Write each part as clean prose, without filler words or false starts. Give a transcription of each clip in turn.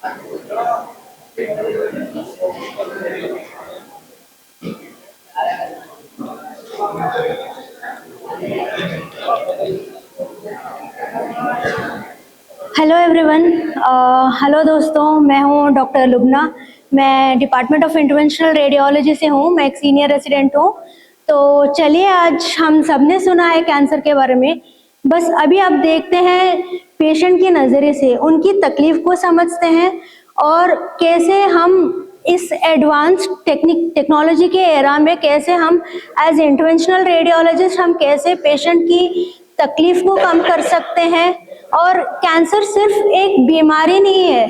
Hello everyone. Hello दोस्तों, मैं हूँ डॉक्टर लुबना। मैं डिपार्टमेंट ऑफ इंटरवेंशनल रेडियोलॉजी से हूँ। मैं एक सीनियर रेसिडेंट हूँ। तो चलिए, आज हम सब ने सुना है कैंसर के बारे में। बस अभी आप देखते हैं पेशेंट के नज़रिए से, उनकी तकलीफ को समझते हैं और कैसे हम इस एडवांस टेक्नोलॉजी के एरा में कैसे हम एज इंटरवेंशनल रेडियोलॉजिस्ट हम कैसे पेशेंट की तकलीफ को कम कर सकते हैं। और कैंसर सिर्फ एक बीमारी नहीं है,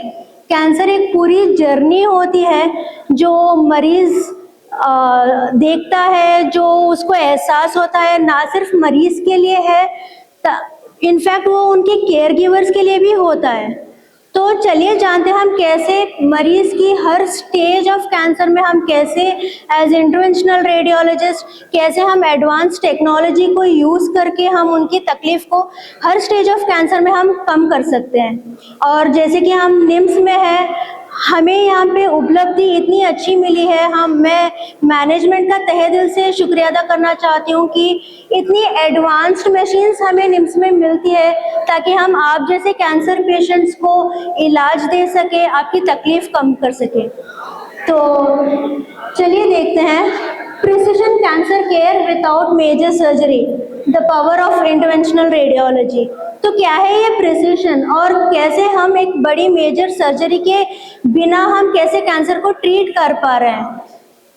कैंसर एक पूरी जर्नी होती है जो मरीज देखता है, जो उसको एहसास होता है, ना सिर्फ मरीज के लिए है, इनफैक्ट वो उनके केयर गिवर्स के लिए भी होता है। तो चलिए जानते हैं हम कैसे मरीज की हर स्टेज ऑफ कैंसर में हम कैसे एज इंटरवेंशनल रेडियोलॉजिस्ट कैसे हम एडवांस टेक्नोलॉजी को यूज करके हम उनकी तकलीफ को हर स्टेज ऑफ कैंसर में हम कम कर सकते हैं। और जैसे कि हम निम्स में है, हमें यहाँ पे उपलब्धि इतनी अच्छी मिली है। मैं मैनेजमेंट का तहे दिल से शुक्रिया अदा करना चाहती हूँ कि इतनी एडवांस्ड मशीन्स हमें निम्स में मिलती है ताकि हम आप जैसे कैंसर पेशेंट्स को इलाज दे सके, आपकी तकलीफ कम कर सके। तो चलिए देखते हैं precision cancer care without major surgery, the power of interventional radiology. तो क्या है ये प्रिसिशन और कैसे हम एक बड़ी मेजर सर्जरी के बिना हम कैसे कैंसर को ट्रीट कर पा रहे हैं,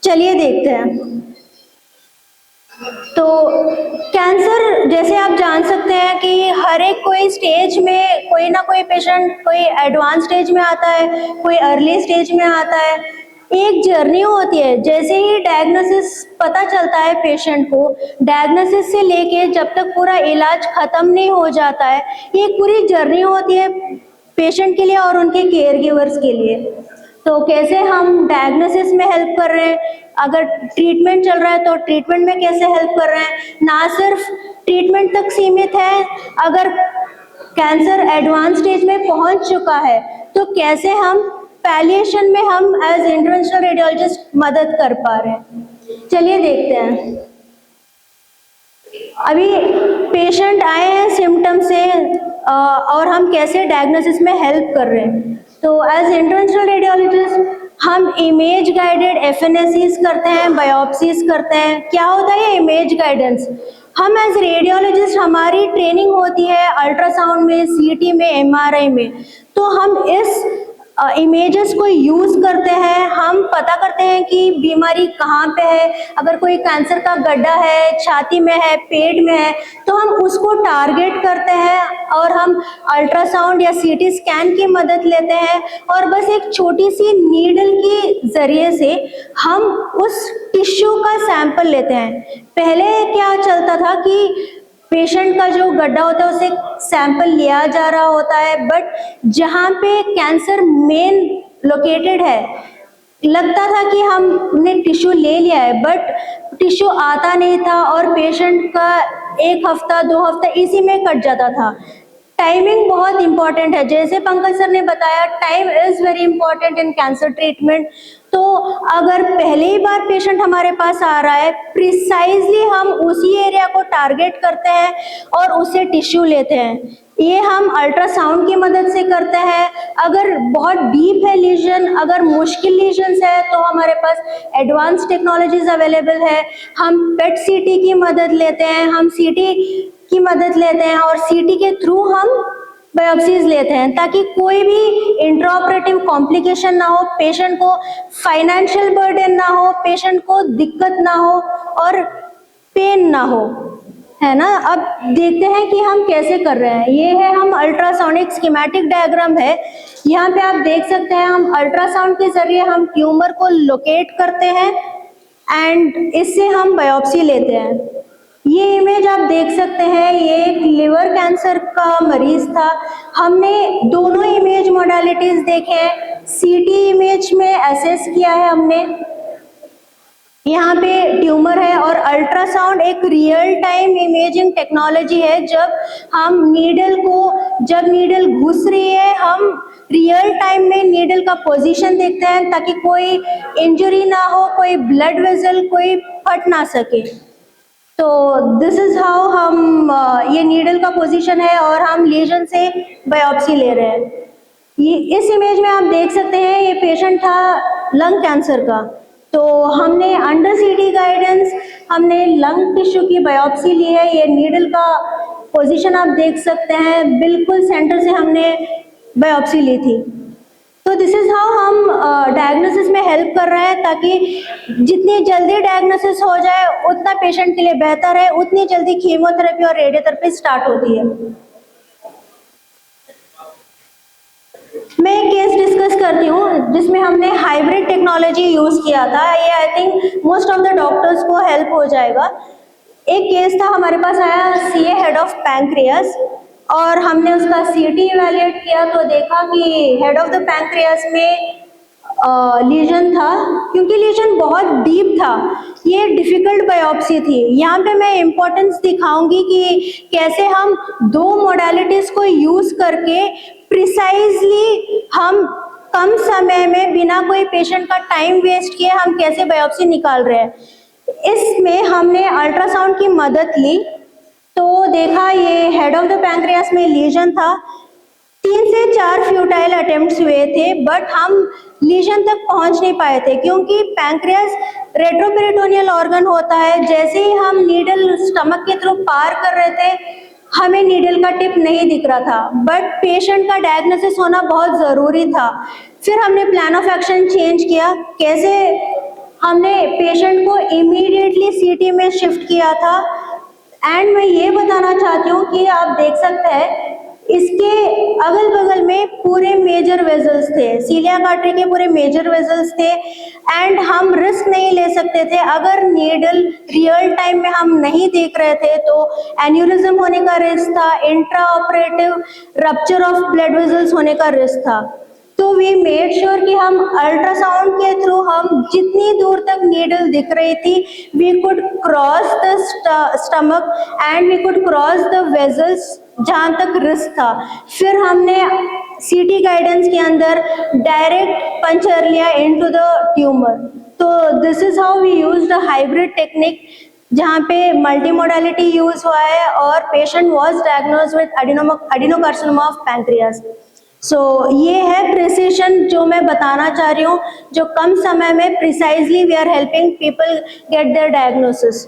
चलिए देखते हैं। तो कैंसर जैसे आप जान सकते हैं कि हर एक कोई स्टेज में कोई ना कोई पेशेंट कोई एडवांस स्टेज में आता है, कोई अर्ली स्टेज में आता है। एक जर्नी होती है, जैसे ही डायग्नोसिस पता चलता है पेशेंट को, डायग्नोसिस से लेके जब तक पूरा इलाज खत्म नहीं हो जाता है, ये पूरी जर्नी होती है पेशेंट के लिए और उनके केयर गिवर्स के लिए। तो कैसे हम डायग्नोसिस में हेल्प कर रहे हैं, अगर ट्रीटमेंट चल रहा है तो ट्रीटमेंट में कैसे हेल्प कर रहे हैं, ना सिर्फ ट्रीटमेंट तक सीमित है, अगर कैंसर एडवांस स्टेज में पहुंच चुका है तो कैसे हम पैलिएशन में हम एज इंटरवेंशनल रेडियोलॉजिस्ट मदद कर पा रहे हैं। चलिए देखते हैं। अभी पेशेंट आए हैं सिम्टम से और हम कैसे डायग्नोसिस में हेल्प कर रहे हैं। तो एज इंटरवेंशनल रेडियोलॉजिस्ट हम इमेज गाइडेड एफएनएसीज करते हैं, बायोप्सीज करते हैं। क्या होता है ये इमेज गाइडेंस? हम एज रेडियोलॉजिस्ट हमारी ट्रेनिंग होती है अल्ट्रासाउंड में, सीटी में, एमआरआई में। तो हम इस इमेजेस को यूज करते हैं, हम पता करते हैं कि बीमारी कहाँ पे है। अगर कोई कैंसर का गड्ढा है, छाती में है, पेट में है, तो हम उसको टारगेट करते हैं और हम अल्ट्रासाउंड या सीटी स्कैन की मदद लेते हैं और बस एक छोटी सी नीडल के जरिए से हम उस टिश्यू का सैंपल लेते हैं। पहले क्या चलता था कि पेशेंट का जो गड्ढा होता है उसे सैंपल लिया जा रहा होता है, बट जहाँ पे कैंसर मेन लोकेटेड है लगता था कि हमने टिश्यू ले लिया है, बट टिश्यू आता नहीं था और पेशेंट का 1 हफ्ता 2 हफ्ता इसी में कट जाता था। टाइमिंग बहुत इंपॉर्टेंट है, जैसे पंकज सर ने बताया, time is very important in cancer treatment. तो अगर पहली ही बार पेशेंट हमारे पास आ रहा है, प्रिसाइजली हम उसी एरिया को टारगेट करते हैं और उससे टिश्यू लेते हैं। ये हम अल्ट्रासाउंड की मदद से करते हैं। अगर बहुत डीप है लीजन, अगर मुश्किल लीजन्स है तो हमारे पास एडवांस टेक्नोलॉजीज अवेलेबल है। हम पेट सीटी की मदद लेते हैं, हम सीटी की मदद लेते हैं और सीटी के थ्रू हम बायोप्सीज लेते हैं ताकि कोई भी इंट्राऑपरेटिव कॉम्प्लिकेशन ना हो, पेशेंट को फाइनेंशियल बर्डन ना हो, पेशेंट को दिक्कत ना हो और पेन ना हो, है ना। अब देखते हैं कि हम कैसे कर रहे हैं। ये है हम अल्ट्रासाउंडिक स्कीमेटिक डायग्राम है, यहाँ पे आप देख सकते हैं हम अल्ट्रासाउंड के जरिए हम ट्यूमर को लोकेट करते हैं एंड इससे हम बायोप्सी लेते हैं। ये इमेज आप देख सकते हैं, ये एक लिवर कैंसर का मरीज था। हमने दोनों इमेज मोडालिटीज देखे हैं, सीटी इमेज में एसेस किया है हमने यहाँ पे ट्यूमर है और अल्ट्रासाउंड एक रियल टाइम इमेजिंग टेक्नोलॉजी है। जब नीडल घुस रही है, हम रियल टाइम में नीडल का पोजीशन देखते हैं ताकि कोई इंजरी ना हो, कोई ब्लड वेसल कोई फट ना सके। तो दिस इज हाउ हम ये नीडल का पोजीशन है और हम लीजन से बायोप्सी ले रहे हैं। इस इमेज में आप देख सकते हैं ये पेशेंट था लंग कैंसर का। तो हमने अंडर सीटी गाइडेंस हमने लंग टिश्यू की बायोप्सी ली है। ये नीडल का पोजीशन आप देख सकते हैं, बिल्कुल सेंटर से हमने बायोप्सी ली थी। तो दिस इज हाउ हम डायग्नोसिस में हेल्प कर रहे हैं, ताकि जितनी जल्दी डायग्नोसिस हो जाए उतना पेशेंट के लिए बेहतर है, उतनी जल्दी कीमोथेरेपी और रेडियोथेरेपी स्टार्ट होती है। मैं एक केस डिस्कस करती हूँ जिसमें हमने हाइब्रिड टेक्नोलॉजी यूज किया था। ये I think most of the doctors को हेल्प हो जाएगा। एक केस था, हमारे पास आया सीए हेड ऑफ पैंक्रियास और हमने उसका सीटी इवैल्यूएट किया तो देखा कि हेड ऑफ द पैंक्रियास में लीजन था। क्योंकि लीजन बहुत डीप था, ये डिफिकल्ट बायोप्सी थी। यहाँ पे मैं इम्पोर्टेंस दिखाऊंगी कि कैसे हम दो मोडालिटीज को यूज करके प्रिसाइजली हम कम समय में बिना कोई पेशेंट का टाइम वेस्ट किए हम कैसे बायोप्सी निकाल रहे हैं। इसमें हमने अल्ट्रासाउंड की मदद ली तो देखा ये हेड ऑफ द पैंक्रियास में लीजन था। 3 से 4 फ्यूटाइल अटेम्प्ट्स हुए थे बट हम लीजन तक पहुंच नहीं पाए थे, क्योंकि पैंक्रियास रेट्रोपेरिटोनियल ऑर्गन होता है। जैसे ही हम नीडल स्टमक के थ्रू पार कर रहे थे, हमें नीडल का टिप नहीं दिख रहा था, बट पेशेंट का डायग्नोसिस होना बहुत ज़रूरी था। फिर हमने प्लान ऑफ एक्शन चेंज किया। कैसे? हमने पेशेंट को इमीडिएटली सीटी में शिफ्ट किया था। एंड मैं ये बताना चाहती हूँ कि आप देख सकते हैं इसके अगल बगल में पूरे मेजर वेजल्स थे, सीलिया कार्टरी के पूरे मेजर वेजल्स थे। एंड हम रिस्क नहीं ले सकते थे, अगर नीडल रियल टाइम में हम नहीं देख रहे थे तो एन्यूरिज्म होने का रिस्क था, intra operative rupture of blood vessels होने का रिस्क था। तो वी मेड श्योर कि हम अल्ट्रासाउंड के थ्रू हम जितनी दूर तक नीडल दिख रही थी, we could cross the stomach and we could cross the vessels जहाँ तक रिस्क था। फिर हमने सीटी गाइडेंस के अंदर डायरेक्ट पंचर लिया into the tumour. So this is how we used a hybrid technique, जहाँ पे मल्टी मोडालिटी यूज हुआ है और patient was diagnosed with adenocarcinoma of pancreas. So ये है प्रिसिशन जो मैं बताना चाह रही हूँ, जो कम समय में precisely we are helping people get their diagnosis.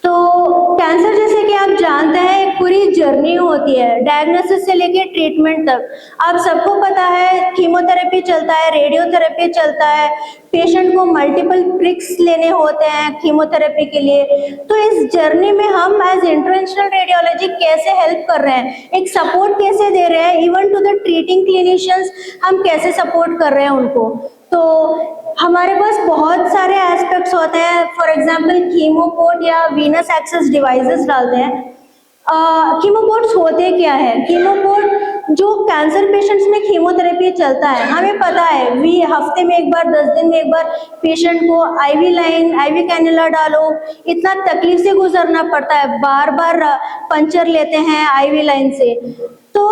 तो कैंसर जैसे कि आप जानते हैं एक पूरी जर्नी होती है, डायग्नोसिस से लेके ट्रीटमेंट तक। आप सबको पता है कीमोथेरेपी चलता है, रेडियोथेरेपी चलता है, पेशेंट को मल्टीपल प्रिक्स लेने होते हैं कीमोथेरेपी के लिए। तो इस जर्नी में हम एज इंटरवेंशनल रेडियोलॉजी कैसे हेल्प कर रहे हैं, एक सपोर्ट कैसे दे रहे हैं, even to the treating clinicians हम कैसे सपोर्ट कर रहे हैं उनको। तो हमारे पास बहुत सारे एस्पेक्ट्स होते हैं। फॉर एग्जांपल कीमोपोर्ट या वीनस एक्सेस डिवाइसेस डालते हैं। कीमोपोर्ट्स होते क्या है? कीमोपोर्ट जो कैंसर पेशेंट्स में कीमोथेरेपी चलता है, हमें पता है वी हफ्ते में एक बार, 10 दिन में एक बार पेशेंट को आईवी लाइन, आईवी कैनुला डालो, इतना तकलीफ से गुजरना पड़ता है, बार बार पंचर लेते हैं आईवी लाइन से। तो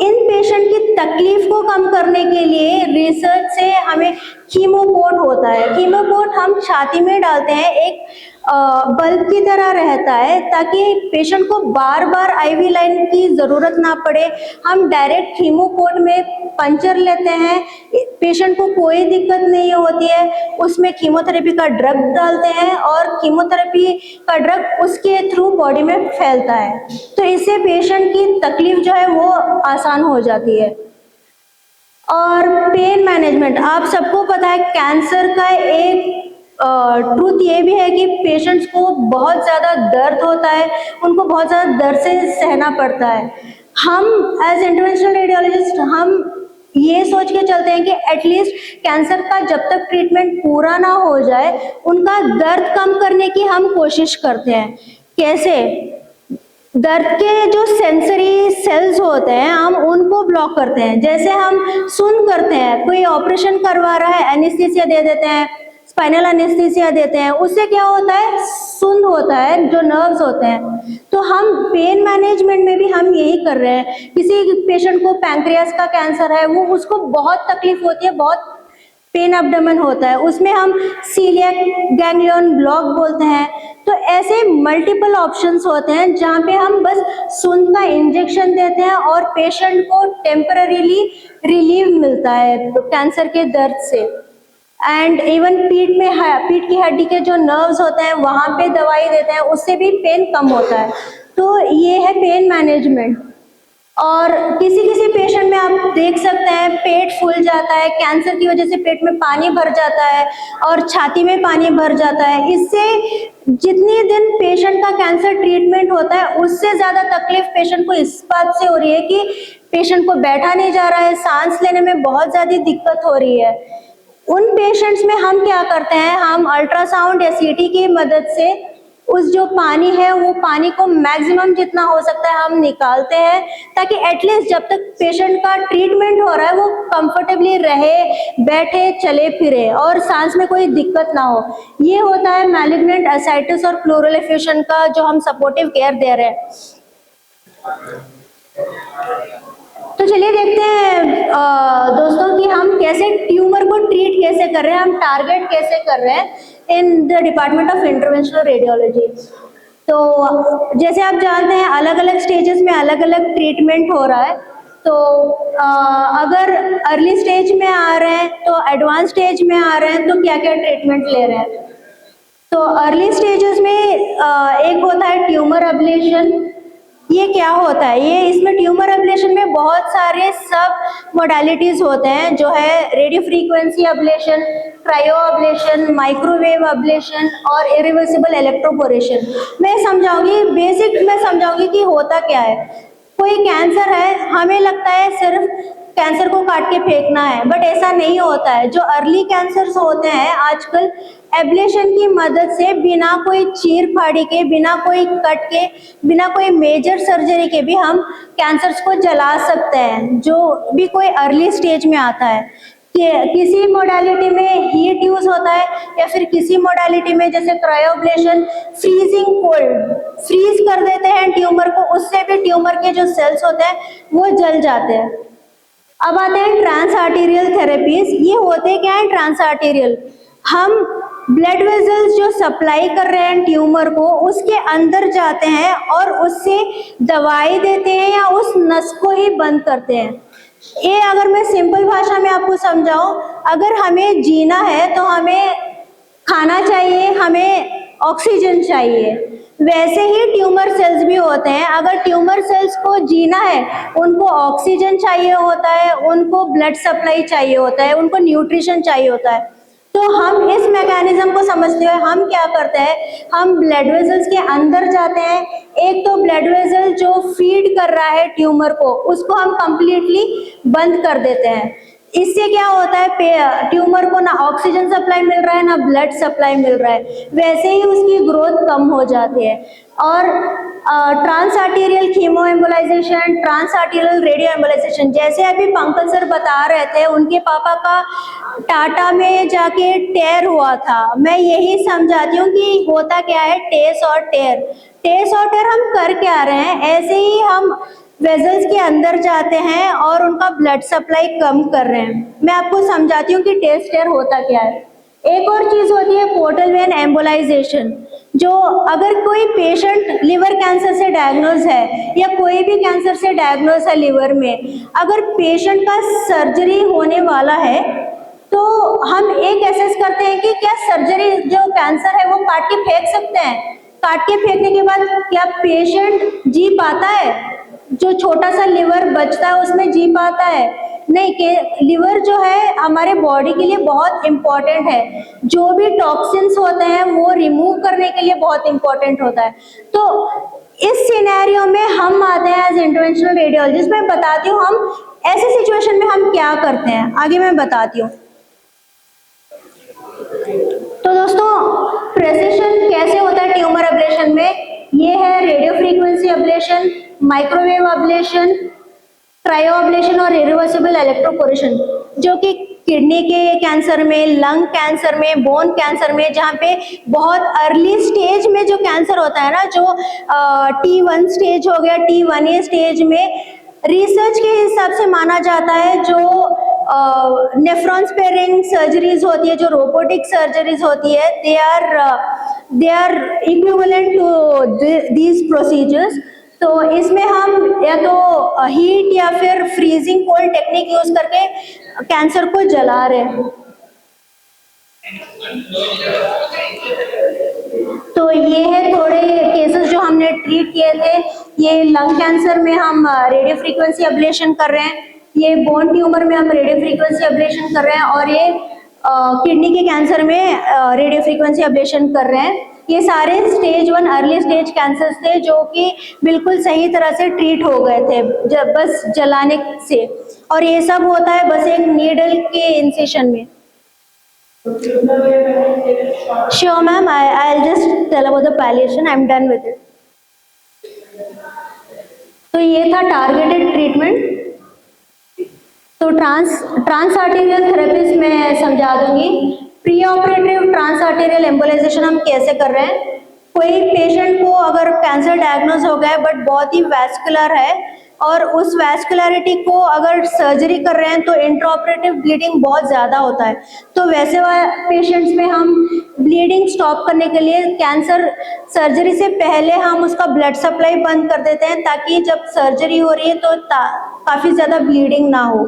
इन पेशेंट की तकलीफ को कम करने के लिए रिसर्च से हमें कीमोपोर्ट होता है। कीमोपोर्ट हम छाती में डालते हैं, एक बल्ब की तरह रहता है, ताकि पेशेंट को बार बार आईवी लाइन की जरूरत ना पड़े। हम डायरेक्ट कीमोपोर्ट में पंचर लेते हैं, पेशेंट को कोई दिक्कत नहीं होती है। उसमें कीमोथेरेपी का ड्रग डालते हैं और कीमोथेरेपी का ड्रग उसके थ्रू बॉडी में फैलता है। तो इससे पेशेंट की तकलीफ जो है वो आसान हो जाती है। और पेन मैनेजमेंट, आप सबको पता है कैंसर का एक ट्रूथ ये भी है कि पेशेंट्स को बहुत ज़्यादा दर्द होता है, उनको बहुत ज़्यादा दर्द से सहना पड़ता है। हम एज इंटरवेंशनल रेडियोलॉजिस्ट हम ये सोच के चलते हैं कि एटलीस्ट कैंसर का जब तक ट्रीटमेंट पूरा ना हो जाए, उनका दर्द कम करने की हम कोशिश करते हैं। कैसे? दर्द के जो सेंसरी सेल्स होते हैं हम उनको ब्लॉक करते हैं। जैसे हम सुन करते हैं, कोई ऑपरेशन करवा रहा है, एनेस्थीसिया दे देते हैं, स्पाइनल एनेस्थीसिया देते हैं, उससे क्या होता है, सुन्न होता है जो नर्व्स होते हैं। तो हम पेन मैनेजमेंट में भी हम यही कर रहे हैं। किसी पेशेंट को पैंक्रियास का कैंसर है, वो उसको बहुत तकलीफ होती है, बहुत पेन एब्डोमेन होता है, उसमें हम सीलियक गैंग्लियन ब्लॉक बोलते हैं। तो ऐसे मल्टीपल ऑप्शंस होते हैं जहाँ पे हम बस सुन का इंजेक्शन देते हैं और पेशेंट को टेम्पररीली रिलीफ मिलता है कैंसर के दर्द से। एंड इवन पीठ की हड्डी के जो नर्व्स होते हैं वहाँ पे दवाई देते हैं, उससे भी पेन कम होता है। तो ये है पेन मैनेजमेंट। और किसी किसी पेशेंट में आप देख सकते हैं पेट फूल जाता है, कैंसर की वजह से पेट में पानी भर जाता है और छाती में पानी भर जाता है। इससे जितनी दिन पेशेंट का कैंसर ट्रीटमेंट होता है उससे ज्यादा तकलीफ पेशेंट को इस बात से हो रही है कि पेशेंट को बैठा नहीं जा रहा है, सांस लेने में बहुत ज्यादा दिक्कत हो रही है। उन पेशेंट्स में हम क्या करते हैं, हम अल्ट्रासाउंड या सीटी की मदद से उस जो पानी है वो पानी को मैक्सिमम जितना हो सकता है हम निकालते हैं, ताकि एटलीस्ट जब तक पेशेंट का ट्रीटमेंट हो रहा है वो कंफर्टेबली रहे, बैठे, चले फिरे और सांस में कोई दिक्कत ना हो। ये होता है मैलिग्नेंट एसाइटिस और प्लूरल एफ्यूजन का जो हम सपोर्टिव केयर दे रहे हैं। तो चलिए देखते हैं दोस्तों कि हम कैसे ट्यूमर को ट्रीट कैसे कर रहे हैं, हम टारगेट कैसे कर रहे हैं in the department of interventional radiology. तो जैसे आप जानते हैं अलग अलग स्टेजेस में अलग अलग ट्रीटमेंट हो रहा है। तो अगर अर्ली स्टेज में आ रहे हैं तो एडवांस स्टेज में आ रहे हैं तो क्या क्या ट्रीटमेंट ले रहे हैं। तो अर्ली स्टेजेस में एक होता है ट्यूमर अब्लेशन। ये क्या होता है, ये इसमें ट्यूमर अब्लेशन में बहुत सारे सब मोडालिटीज होते हैं, जो है radio frequency ablation, cryo oblation, microwave oblation और इरिवर्सिबल इलेक्ट्रोपोरेशन। मैं समझाऊंगी, बेसिक में समझाऊंगी कि होता क्या है। कोई कैंसर है, हमें लगता है सिर्फ कैंसर को काट के फेंकना है, बट ऐसा नहीं होता है। जो अर्ली कैंसर्स होते हैं आजकल एब्लेशन की मदद से बिना कोई चीर फाड़ी के, बिना कोई कट के, बिना कोई मेजर सर्जरी के भी हम कैंसर्स को जला सकते हैं, जो भी कोई अर्ली स्टेज में आता है। किसी मोडालिटी में हीट यूज होता है या फिर किसी मोडालिटी में जैसे क्रायोब्लेशन फ्रीजिंग कोल्ड, फ्रीज कर देते हैं ट्यूमर को, उससे भी ट्यूमर के जो सेल्स होते हैं वो जल जाते हैं। अब आते हैं ट्रांस आर्टीरियल थेरेपीज। ये होते क्या है ट्रांस आर्टीरियल, हम ब्लड वेजल्स जो सप्लाई कर रहे हैं ट्यूमर को उसके अंदर जाते हैं और उससे दवाई देते हैं या उस नस को ही बंद करते हैं। ये अगर मैं सिंपल भाषा में आपको समझाऊं, अगर हमें जीना है तो हमें खाना चाहिए, हमें ऑक्सीजन चाहिए, वैसे ही ट्यूमर सेल्स भी होते हैं। अगर ट्यूमर सेल्स को जीना है उनको ऑक्सीजन चाहिए होता है, उनको ब्लड सप्लाई चाहिए होता है, उनको न्यूट्रिशन चाहिए होता है। तो हम इस मैकेनिज्म को समझते हुए हम क्या करते हैं, हम ब्लड वेजल्स के अंदर जाते हैं। एक तो ब्लड वेजल जो फीड कर रहा है ट्यूमर को उसको हम कंप्लीटली बंद कर देते हैं। इससे क्या होता है, ट्यूमर को ना ऑक्सीजन सप्लाई मिल रहा है ना ब्लड सप्लाई मिल रहा है, वैसे ही उसकी ग्रोथ कम हो जाती है। और trans arterial chemo embolisation, trans arterial radio embolisation, जैसे अभी पंकज सर बता रहे थे उनके पापा का टाटा में जाके टेर हुआ था। मैं यही समझाती हूँ कि होता क्या है टेस और टेर। टेस और टेर हम कर क्या रहे हैं, ऐसे ही हम वेजल्स के अंदर जाते हैं और उनका ब्लड सप्लाई कम कर रहे हैं। मैं आपको समझाती हूँ कि टेस्ट टेर होता क्या है। एक और चीज होती है पोर्टल वेन एम्बोलाइजेशन, जो अगर कोई पेशेंट लिवर कैंसर से डायग्नोज है या कोई भी कैंसर से डायग्नोज है लिवर में, अगर पेशेंट का सर्जरी होने वाला है तो हम एक एसेस करते हैं कि क्या सर्जरी जो कैंसर है वो काट के फेंक सकते हैं। काट के फेंकने के बाद क्या पेशेंट जी पाता है, जो छोटा सा लिवर बचता है उसमें जी पाता है? नहीं, कि लिवर जो है हमारे बॉडी के लिए बहुत इम्पोर्टेंट है, जो भी टॉक्सिन्स होते हैं वो रिमूव करने के लिए बहुत इम्पोर्टेंट होता है। तो इस सिनेरियो में हम आते हैं एज इंटरवेंशनल रेडियोलॉजिस्ट। मैं बताती हूँ हम ऐसे सिचुएशन में हम क्या करते हैं, आगे मैं बताती हूँ। तो दोस्तों प्रेसिशन कैसे होता है ट्यूमर अब्लेशन में, ये है radio frequency ablation, microwave oblation, cryo oblation और इरिवर्सिबल इलेक्ट्रोपोरेशन, जो कि किडनी के कैंसर में, लंग कैंसर में, बोन कैंसर में, जहाँ पे बहुत अर्ली स्टेज में जो कैंसर होता है ना, जो T1 स्टेज हो गया, T1A स्टेज में, रिसर्च के हिसाब से माना जाता है जो नेफ्रॉन स्पेयरिंग सर्जरीज होती है, जो रोबोटिक सर्जरीज होती है, they are equivalent to these procedures. तो इसमें हम या तो हीट या फिर फ्रीजिंग कोल्ड टेक्निक यूज करके कैंसर को जला रहे हैं। तो ये है थोड़े केसेस जो हमने ट्रीट किए थे। ये लंग कैंसर में हम रेडियो फ्रीक्वेंसी एब्लेशन कर रहे हैं, ये बोन ट्यूमर में हम रेडियो फ्रीक्वेंसी एब्लेशन कर रहे हैं, और ये किडनी के कैंसर में रेडियो फ्रीक्वेंसी एब्लेशन कर रहे हैं। ये सारे स्टेज 1 अर्ली स्टेज कैंसर्स थे जो कि बिल्कुल सही तरह से ट्रीट हो गए थे बस जलाने से, और ये सब होता है बस एक नीडल के इंसिशन में। Sure, ma'am. I'll just tell about the palliation. I'm done with it. तो ये था टारगेटेड ट्रीटमेंट। तो ट्रांस आर्टेरियल थेरेपीज मैं समझा दूंगी। Pre operative trans arterial embolisation हम कैसे कर रहे हैं। कोई पेशेंट को अगर कैंसर डायग्नोज हो गया है बट बहुत ही वैस्कुलर है, और उस वैस्कुलरिटी को अगर सर्जरी कर रहे हैं तो इंट्राऑपरेटिव ब्लीडिंग बहुत ज़्यादा होता है, तो वैसे पेशेंट्स में हम ब्लीडिंग स्टॉप करने के लिए कैंसर सर्जरी से पहले हम उसका ब्लड सप्लाई बंद कर देते हैं, ताकि जब सर्जरी हो रही है तो काफ़ी ज़्यादा ब्लीडिंग ना हो।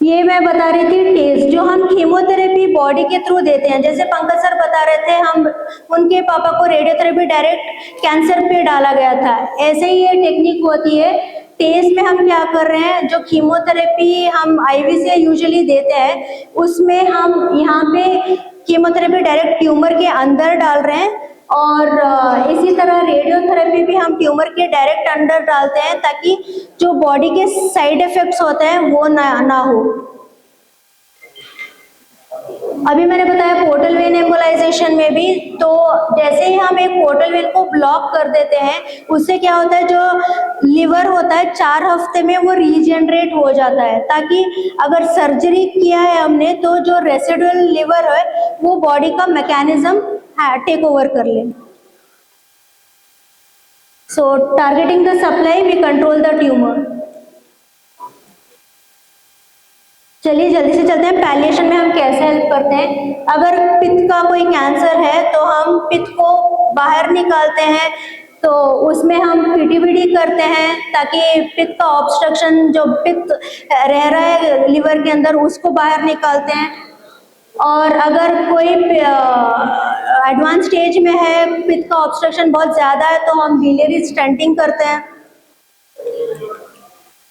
ये मैं बता रही थी टेस्ट, जो हम कीमोथेरेपी बॉडी के थ्रू देते हैं, जैसे पंकज सर बता रहे थे हम उनके पापा को रेडियोथेरेपी डायरेक्ट कैंसर पे डाला गया था, ऐसे ही ये टेक्निक होती है। टेस्ट में हम क्या कर रहे हैं, जो कीमोथेरेपी हम आईवी से यूजुअली देते हैं उसमें हम यहाँ पे कीमोथेरेपी डायरेक्ट ट्यूमर के अंदर डाल रहे हैं, और इसी तरह रेडियोथेरेपी भी हम ट्यूमर के डायरेक्ट अंदर डालते हैं ताकि जो बॉडी के साइड इफेक्ट्स होते हैं वो ना हो। अभी मैंने बताया पोर्टल वेन एम्बोलाइजेशन में भी, तो जैसे ही हम एक पोर्टल वेन को ब्लॉक कर देते हैं उससे क्या होता है, जो लिवर होता है 4 हफ्ते में वो रीजनरेट हो जाता है, ताकि अगर सर्जरी किया है हमने तो जो रेसिडुअल लिवर है वो बॉडी का मैकेनिज्म टेक ओवर कर ले। So targeting the supply we control the tumour. चलिए जल्दी से चलते हैं पैलिएशन में हम कैसे हेल्प करते हैं। अगर पित्त का कोई कैंसर है तो हम पित्त को बाहर निकालते हैं, तो उसमें हम पीटीबीडी करते हैं ताकि पित्त का ऑब्स्ट्रक्शन जो पित्त रह रहा है लिवर के अंदर उसको बाहर निकालते हैं। और अगर कोई एडवांस स्टेज में है, पित्त का ऑब्स्ट्रक्शन बहुत ज़्यादा है, तो हम बिलियरी स्टंटिंग करते हैं।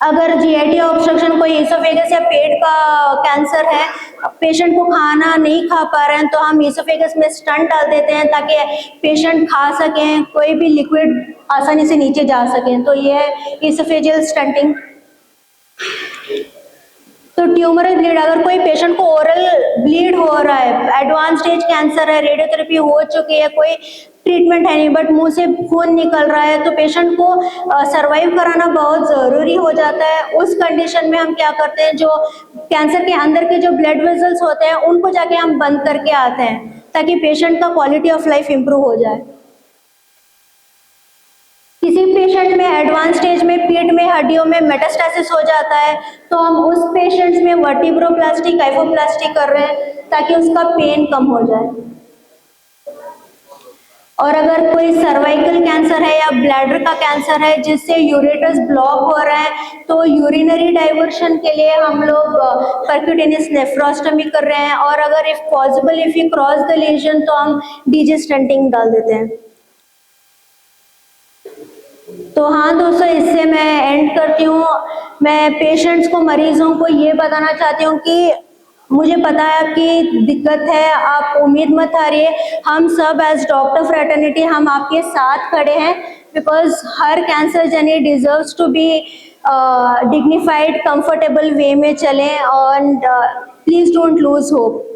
अगर जीआईटी ऑब्स्ट्रक्शन, कोई इसोफेगस या पेट का कैंसर है, पेशेंट को खाना नहीं खा पा रहे हैं, तो हम इसोफेगस में स्टंट डाल देते हैं ताकि पेशेंट खा सकें, कोई भी लिक्विड आसानी से नीचे जा सकें, तो ये है इसोफेजियल स्टंटिंग। तो ट्यूमरल ब्लीड, अगर कोई पेशेंट को ओरल ब्लीड हो रहा है, एडवांस स्टेज कैंसर है, रेडियोथेरेपी हो चुकी है, कोई ट्रीटमेंट है नहीं बट मुंह से खून निकल रहा है, तो पेशेंट को सरवाइव कराना बहुत ज़रूरी हो जाता है। उस कंडीशन में हम क्या करते हैं, जो कैंसर के अंदर के जो ब्लड वेसल्स होते हैं उनको जाके हम बंद करके आते हैं ताकि पेशेंट का क्वालिटी ऑफ लाइफ इम्प्रूव हो जाए। किसी पेशेंट में एडवांस स्टेज में पीठ में हड्डियों में मेटास्टेसिस हो जाता है, तो हम उस पेशेंट्स में वर्टिब्रोप्लास्टी, काइफोप्लास्टी कर रहे हैं ताकि उसका पेन कम हो जाए। और अगर कोई सर्वाइकल कैंसर है या ब्लैडर का कैंसर है जिससे यूरेटस ब्लॉक हो रहा है, तो यूरिनरी डाइवर्शन के लिए हम लोग परक्यूटेनियस नेफ्रोस्टमी कर रहे हैं, और अगर if possible if you cross the lesion तो हम डीजे स्टंटिंग डाल देते हैं। तो हाँ दोस्तों, इससे मैं एंड करती हूँ। मैं पेशेंट्स को, मरीजों को ये बताना चाहती हूँ कि मुझे पता है आपकी दिक्कत है, आप उम्मीद मत हारिए, हम सब एज डॉक्टर फ्रेटर्निटी हम आपके साथ खड़े हैं, बिकॉज हर cancer journey deserves to be dignified comfortable way में चलें, और प्लीज डोंट लूज होप।